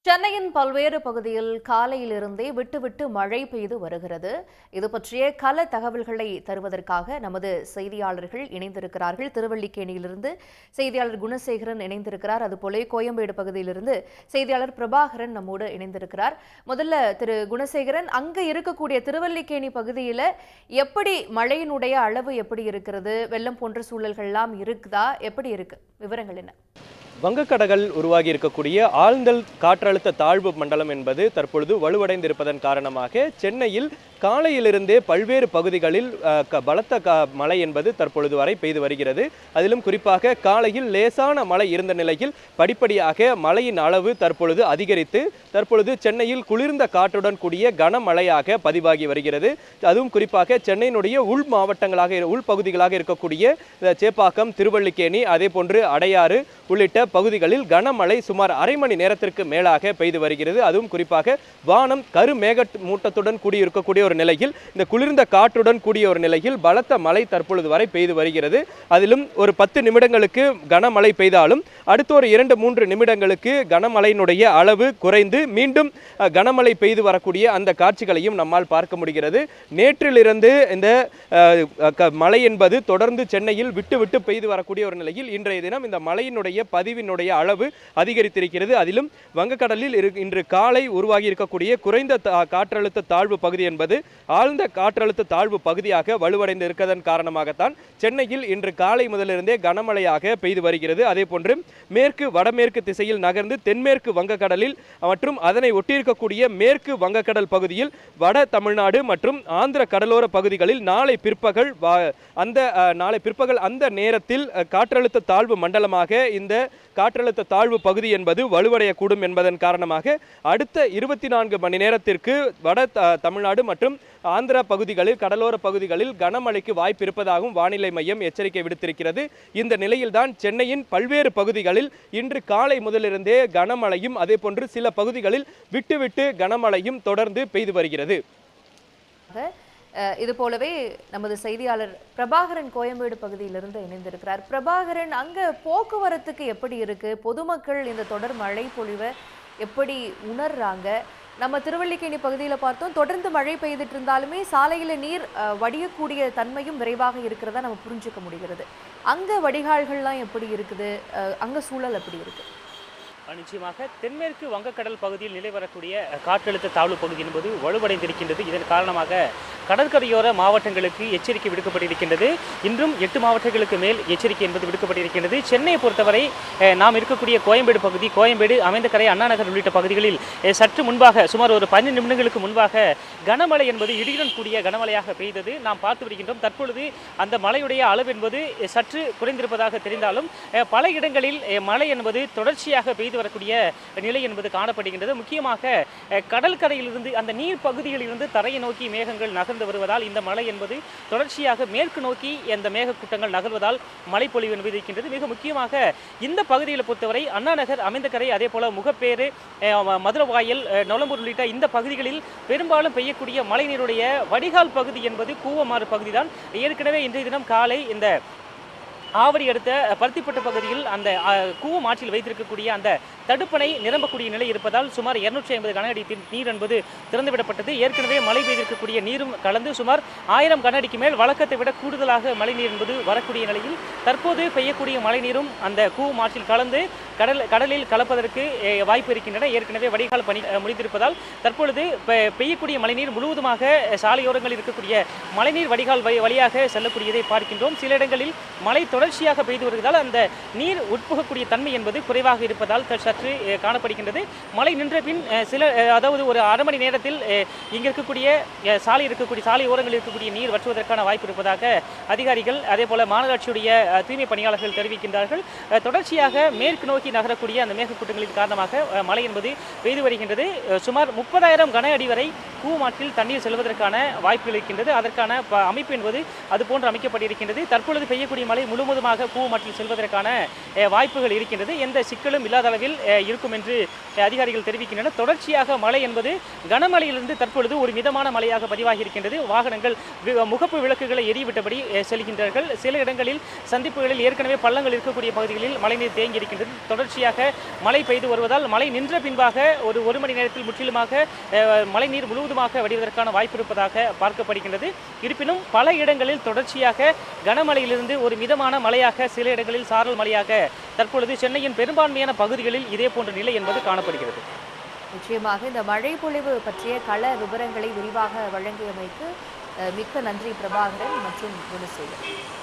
சென்னையின் பல்வேறு பகுதியில் காலையிலிருந்தே விட்டு மழை பெய்து வருகிறது. இது பற்றிய கள தகவல்களை தருவதற்காக நமது செய்தியாளர்கள் இணைந்திருக்கிறார்கள். திருவல்லிக்கேணியிலிருந்து செய்தியாளர் குணசேகரன் இணைந்திருக்கிறார். அதுபோல கோயம்பேடு பகுதியிலிருந்து செய்தியாளர் பிரபாகரன் நம்மோடு இணைந்திருக்கிறார். முதல்ல திரு குணசேகரன், அங்க இருக்கக்கூடிய திருவல்லிக்கேணி பகுதியில் எப்படி மழையினுடைய அளவு எப்படி இருக்கிறது? வெள்ளம் போன்ற சூழல்கள் எல்லாம் இருக்குதா? எப்படி இருக்கு? விவரங்கள் என்ன? வங்கக்கடலில் உருவாகி இருக்கக்கூடிய ஆழ்ந்த காற்றழுத்த தாழ்வு மண்டலம் என்பது தற்பொழுது வலுவடைந்திருப்பதன் காரணமாக சென்னையில் காலையிலிருந்தே பல்வேறு பகுதிகளில் பலத்த மழை என்பது தற்பொழுது வரை பெய்து வருகிறது. அதிலும் குறிப்பாக காலையில் லேசான மழை இருந்த நிலையில் படிப்படியாக மழையின் அளவு தற்பொழுது அதிகரித்து தற்பொழுது சென்னையில் குளிர்ந்த காற்றுடன் கூடிய கனமழையாக பதிவாகி வருகிறது. அதுவும் குறிப்பாக சென்னையினுடைய உள் பகுதிகளாக இருக்கக்கூடிய சேப்பாக்கம், திருவல்லிக்கேணி, அதே போன்று அடையாறு உள்ளிட்ட பகுதிகளில் கனமழை சுமார் அரை மணி நேரத்திற்கு மேலாக பெய்து வருகிறது. அதுவும் குறிப்பாக வானம் கருமேக மூட்டத்துடன் கூடியிருக்கக்கூடிய ஒரு நிலையில், இந்த குளிர்ந்த காற்றுடன் கூடிய ஒரு நிலையில் பலத்த மழை தற்பொழுது வரை பெய்து வருகிறது. அதிலும் ஒரு 10 நிமிடங்களுக்கு கனமழை பெய்தாலும் அடுத்த ஒரு 2-3 நிமிடங்களுக்கு கனமழையினுடைய அளவு குறைந்து மீண்டும் கனமழை பெய்து வரக்கூடிய அந்த காட்சிகளையும் நம்மால் பார்க்க முடிகிறது. நேற்றிலிருந்து இந்த மழை என்பது தொடர்ந்து சென்னையில் விட்டு பெய்து வரக்கூடிய ஒரு நிலையில் இன்றைய தினம் இந்த மழையினுடைய பதிவினுடைய அளவு அதிகரித்திருக்கிறது. அதிலும் வங்கக்கடலில் இன்று காலை உருவாகி இருக்கக்கூடிய குறைந்த காற்றழுத்த தாழ்வு பகுதி என்பது ஆழ்ந்த காற்றழுத்த தாழ்வு பகுதியாக வலுவடைந்து இருக்கிறதன் காரணமாகத்தான் சென்னையில் இன்று காலை முதலிருந்தே கனமழையாக பெய்து வருகிறது. அதே போன்று மேற்கு வடமேற்கு திசையில் நகர்ந்து தென்மேற்கு வங்கக்கடலில் மற்றும் அதனை ஒட்டியிருக்கக்கூடிய மேற்கு வங்கக்கடல் பகுதியில் வட தமிழ்நாடு மற்றும் ஆந்திர கடலோர பகுதிகளில் நாளை பிற்பகல் அந்த நேரத்தில் காற்றழுத்த தாழ்வு மண்டலமாக இந்த காற்றழுத்த தாழ்வு பகுதி என்பது வலுவடையக்கூடும் என்பதன் காரணமாக அடுத்த 24 மணி நேரத்திற்கு வட தமிழ்நாடு மற்றும் ஆந்திரா பகுதிகளில் கடலோர பகுதிகளில் கனமழைக்கு வாய்ப்பு இருப்பதாகவும் வானிலை மையம் எச்சரிக்கை விடுத்திருக்கிறது. இந்த நிலையில்தான் சென்னையின் பல்வேறு பகுதிகளில் இன்று காலை முதலிருந்தே கனமழையும் அதே போன்று சில பகுதிகளில் விட்டு கனமழையும் தொடர்ந்து பெய்து வருகிறது. இது போலவே நமது செய்தியாளர் பிரபாகரன் கோயம்பேடு பகுதியிலிருந்து இணைந்திருக்கிறார். பிரபாகரன், அங்க போக்குவரத்துக்கு எப்படி இருக்கு? பொதுமக்கள் இந்த தொடர் மழை பொழிவை எப்படி உணர்றாங்க? நம்ம திருவல்லிக்கேணி பகுதியில் பார்த்தோம், தொடர்ந்து மழை பெய்துட்டு இருந்தாலுமே சாலையில நீர் வடியக்கூடிய தன்மையும் விரைவாக இருக்கிறதா நம்ம புரிஞ்சுக்க முடிகிறது. அங்க வடிகால்கள்லாம் எப்படி இருக்குது? அங்க சூழல் எப்படி இருக்கு? நிச்சயமாக தென்மேற்கு வங்கக்கடல் பகுதியில் நிலை வரக்கூடிய காற்றழுத்த தாழ்வு பகுதி என்பது வலுவடைந்திருக்கின்றது. இதன் காரணமாக கடற்கரையோர மாவட்டங்களுக்கு எச்சரிக்கை விடுக்கப்பட்டிருக்கின்றது. இன்றும் 8 மாவட்டங்களுக்கு மேல் எச்சரிக்கை என்பது விடுக்கப்பட்டிருக்கின்றது. சென்னையை பொறுத்தவரை நாம் இருக்கக்கூடிய கோயம்பேடு, அமைந்தகரை, அண்ணாநகர் உள்ளிட்ட பகுதிகளில் சற்று முன்பாக சுமார் ஒரு 15 நிமிடங்களுக்கு முன்பாக கனமழை என்பது இடியுடன் கூடிய கனமழையாக பெய்தது நாம் பார்த்து வருகின்றோம். தற்பொழுது அந்த மழையுடைய அளவு என்பது சற்று குறைந்திருப்பதாக தெரிந்தாலும் பல இடங்களில் மழை என்பது தொடர்ச்சியாக பெய்து வரக்கூடிய நிலை என்பது காணப்படுகின்றது. முக்கியமாக கடற்கரையிலிருந்து அந்த நீர் பகுதிகளிலிருந்து தரையை நோக்கி மேகங்கள் நகர்ந்து வருவதால் இந்த மழை என்பது தொடர்ச்சியாக மேற்கு நோக்கி இந்த மேகக்கூட்டங்கள் நகர்வதால் மழைப்பொழிவு என்பது இருக்கின்றது. மிக முக்கியமாக இந்த பகுதியில் பொறுத்தவரை அண்ணாநகர், அமைந்தகரை, அதே போல முகப்பேறு, மதுரவாயல், நொளம்பூர் உள்ளிட்ட இந்த பகுதிகளில் பெரும்பாலும் பெய்யக்கூடிய மழை நீருடைய வடிகால் பகுதி என்பது கூவமாறு பகுதிதான். ஏற்கனவே இன்றைய தினம் காலை இந்த ஆவடி அடுத்த பருத்திப்பட்டு பகுதியில் அந்த கூவம் ஆற்றில் வைத்திருக்கக்கூடிய அந்த தடுப்பணை நிரம்பக்கூடிய நிலை இருப்பதால் சுமார் 250 கன அடி நீர் என்பது திறந்துவிடப்பட்டது. ஏற்கனவே மழை பெய்திருக்கக்கூடிய நீரும் கலந்து சுமார் 1000 கன அடிக்கு மேல் வழக்கத்தை விட கூடுதலாக மழைநீர் என்பது வரக்கூடிய நிலையில் தற்போது பெய்யக்கூடிய மழைநீரும் அந்த கூவம் ஆற்றில் கலந்து கடலில் கலப்பதற்கு வாய்ப்பு இருக்கின்றன. ஏற்கனவே வடிகால் பணி முடிந்திருப்பதால் தற்பொழுது பெய்யக்கூடிய மழைநீர் முழுவதுமாக சாலையோரங்களில் இருக்கக்கூடிய மழைநீர் வடிகால் வழியாக செல்லக்கூடியதை பார்க்கின்றோம். சில இடங்களில் மழை தொடர்ச்சியாக பெய்து வருவதால் அந்த நீர் உட்புகக்கூடிய தன்மை என்பது குறைவாக இருப்பதால் சற்று காணப்படுகின்றது. மழை நின்ற பின் அதாவது ஒரு அரை மணி நேரத்தில் இங்கே இருக்கக்கூடிய சாலை ஓரங்களில் இருக்கக்கூடிய நீர் வற்றுவதற்கான வாய்ப்பு இருப்பதாக அதிகாரிகள் அதே போல மாநகராட்சியுடைய தூய்மை பணியாளர்கள் தெரிவிக்கின்றார்கள். தொடர்ச்சியாக மேற்கு நோக்கி நகரக்கூடிய அந்த மேகக்கூட்டங்களின் காரணமாக மழை என்பது பெய்து வருகின்றது. சுமார் 30,000 கன அடி வரை கூவமாற்றில் தண்ணீர் செல்வதற்கான வாய்ப்புகள் இருக்கின்றது. அதற்கான அமைப்பு என்பது அதுபோன்று அமைக்கப்பட்டிருக்கின்றது. தற்பொழுது பெய்யக்கூடிய மழை முழுமையாக முழுவதுமாக கூவமாற்றில் செல்வதற்கான வாய்ப்புகள் இருக்கின்றது. எந்த சிக்கலும் இல்லாத அளவில் இருக்கும் என்று அதிகாரிகள் தெரிவிக்கின்றனர். தொடர்ச்சியாக மழை என்பது கனமழையிலிருந்து தற்பொழுது ஒரு மிதமான மழையாக பதிவாகி இருக்கின்றது. வாகனங்கள் முகப்பு விளக்குகளை எரிவிட்டபடி செல்கின்றார்கள். சில இடங்களில் சந்திப்புகளில் ஏற்கனவே பள்ளங்கள் இருக்கக்கூடிய பகுதிகளில் மழைநீர் தேங்கி இருக்கின்றது. தொடர்ச்சியாக மழை பெய்து வருவதால் மழை நின்ற பின்பாக ஒரு மணி நேரத்தில் முற்றிலுமாக மழைநீர் முழுவதுமாக வடிவதற்கான வாய்ப்பு இருப்பதாக பார்க்கப்படுகின்றது. இருப்பினும் பல இடங்களில் தொடர்ச்சியாக கனமழையிலிருந்து ஒரு மிதமான மழையாக, சில இடங்களில் சாரல் மழையாக தற்பொழுது சென்னையின் பெரும்பான்மையான பகுதிகளில் இதே போன்ற நிலை என்பது காணப்படுகிறது. நிச்சயமாக இந்த மழை பொழிவு பற்றிய கள விவரங்களை விரிவாக வழங்கியமைக்கு மிக்க நன்றி பிரபாகரன் மற்றும் குணசேகரன்.